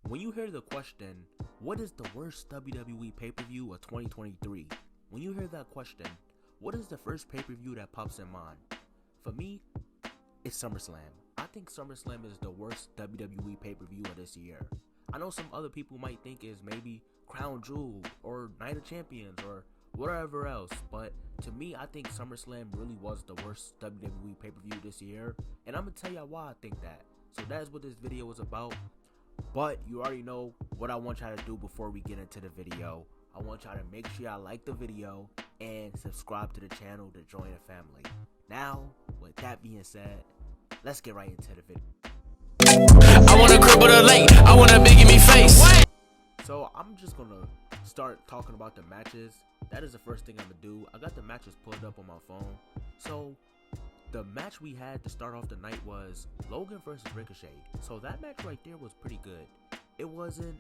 When you hear the question, what is the worst WWE pay-per-view of 2023? When you hear that question, what is the first pay-per-view that pops in mind? For me, it's SummerSlam. I think SummerSlam is the worst WWE pay-per-view of this year. I know some other people might think is maybe Crown Jewel or Night of Champions or whatever else, but to me, I think SummerSlam really was the worst WWE pay-per-view this year, and I'm gonna tell y'all why I think that. So that's what this video is about. But you already know what I want y'all to do before we get into the video. I want y'all to make sure y'all like the video and subscribe to the channel to join the family. Now, with that being said, let's get right into the video. I wanna cripple the lake, I wanna big me face. So I'm just gonna start talking about the matches. That is the first thing I'm gonna do. I got the matches pulled up on my phone. So the match we had to start off the night was Logan versus Ricochet. So that match right there was pretty good. It wasn't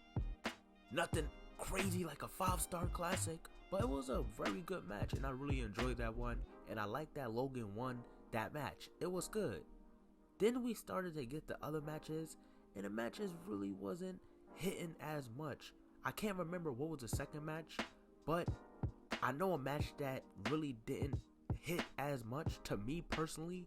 nothing crazy like a 5-star classic, but it was a very good match, and I really enjoyed that one, and I like that Logan won that match. It was good. Then we started to get the other matches, and the matches really wasn't hitting as much. I can't remember what was the second match, but I know a match that really didn't hit as much to me personally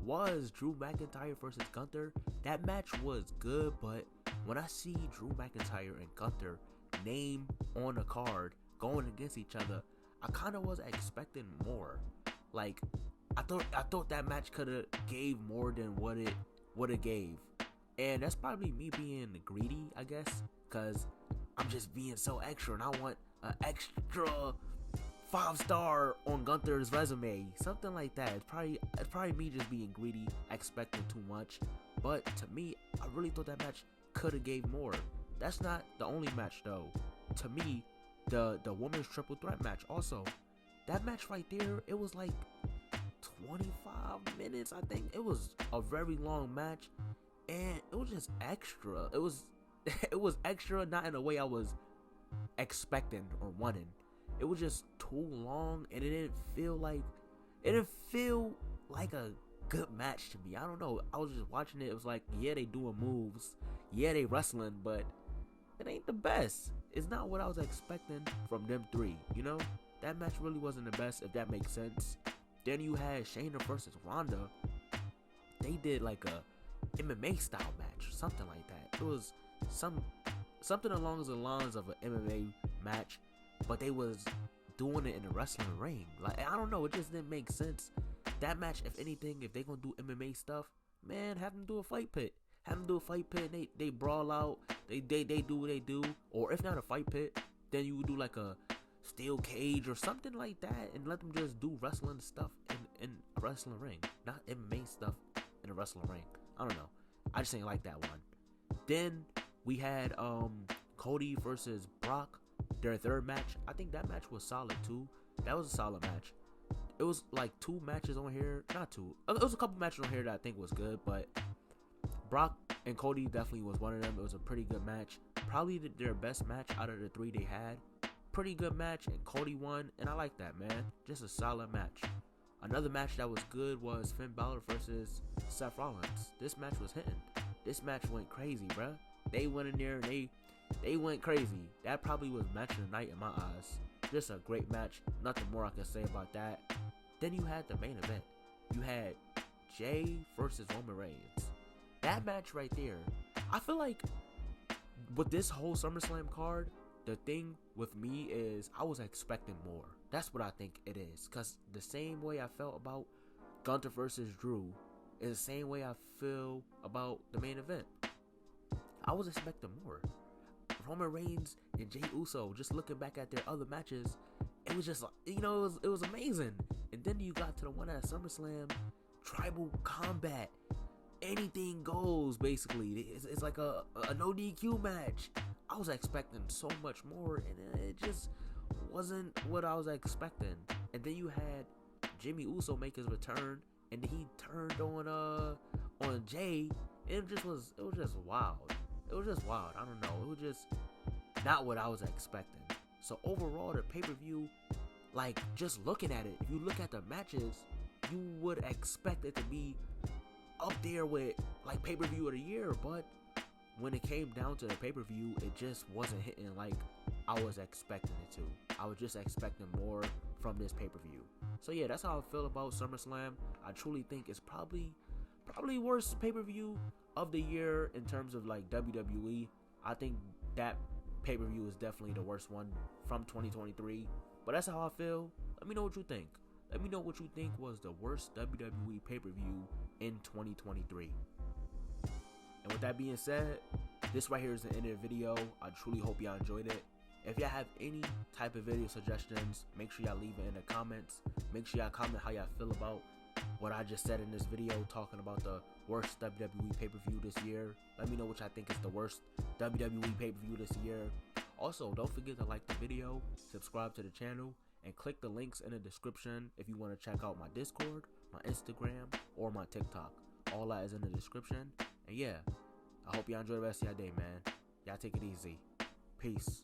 was Drew McIntyre versus Gunther. That match was good, but when I see Drew McIntyre and Gunther name on a card going against each other, I kind of was expecting more. Like I thought that match could have gave more than what it gave, and that's probably me being greedy, I guess, because I'm just being so extra and I want an extra 5-star on Gunther's resume, something like that. It's probably me just being greedy, expecting too much. But to me, I really thought that match could have gave more. That's not the only match though. To me, the women's triple threat match also, that match right there, it was like 25 minutes. I think it was a very long match, and it was just extra. It was extra, not in a way I was expecting or wanting. It was just too long, and it didn't feel like a good match to me. I don't know. I was just watching it. It was like, yeah, they doing moves, yeah, they wrestling, but it ain't the best. It's not what I was expecting from them three. You know, that match really wasn't the best, if that makes sense. Then you had Shayna versus Ronda. They did like a MMA style match, something like that. It was something along the lines of an MMA match, but they was doing it in a wrestling ring. Like, I don't know, it just didn't make sense. That match, if anything, if they gonna do MMA stuff, man, have them do a fight pit. Have them do a fight pit, and they brawl out. They do what they do. Or if not a fight pit, then you would do like a steel cage or something like that, and let them just do wrestling stuff in a wrestling ring, not MMA stuff in a wrestling ring. I don't know. I just ain't like that one. Then we had Cody versus Brock. Their third match, I think that match was solid too. That was a solid match. It was like two matches on here, not two. It was a couple matches on here that I think was good, but Brock and Cody definitely was one of them. It was a pretty good match. Probably their best match out of the three they had. Pretty good match, and Cody won, and I like that, man. Just a solid match. Another match that was good was Finn Balor versus Seth Rollins. This match was hitting. This match went crazy, bruh. They went in there and they went crazy. That probably was match of the night in my eyes. Just a great match. Nothing more I can say about that. Then you had the main event. You had Jay versus Roman Reigns. That match right there, I feel like with this whole SummerSlam card, the thing with me is I was expecting more. That's what I think it is. Because the same way I felt about Gunther versus Drew is the same way I feel about the main event. I was expecting more. Roman Reigns and Jey Uso, just looking back at their other matches, it was just, you know, it was amazing. And then you got to the one at SummerSlam, tribal combat, anything goes basically. It's like a no DQ match. I was expecting so much more, and it just wasn't what I was expecting. And then you had Jimmy Uso make his return, and he turned on Jay, and it was just wild. It was just wild. I don't know. It was just not what I was expecting. So overall, the pay-per-view, like, just looking at it, if you look at the matches, you would expect it to be up there with like pay-per-view of the year, but when it came down to the pay-per-view, it just wasn't hitting like I was expecting it to. I was just expecting more from this pay-per-view. So yeah, that's how I feel about SummerSlam. I truly think it's probably worst pay-per-view of the year in terms of like WWE. I think that pay-per-view is definitely the worst one from 2023. But that's how I feel. Let me know what you think. Let me know what you think was the worst WWE pay-per-view in 2023. And with that being said, this right here is the end of the video. I truly hope y'all enjoyed it. If y'all have any type of video suggestions, make sure y'all leave it in the comments. Make sure y'all comment how y'all feel about what I just said in this video, talking about the worst WWE pay-per-view this year. Let me know what y'all think is the worst WWE pay-per-view this year. Also, don't forget to like the video, subscribe to the channel, and click the links in the description if you want to check out my Discord, my Instagram, or my TikTok. All that is in the description. And yeah, I hope y'all enjoy the rest of your day, man. Y'all take it easy. Peace.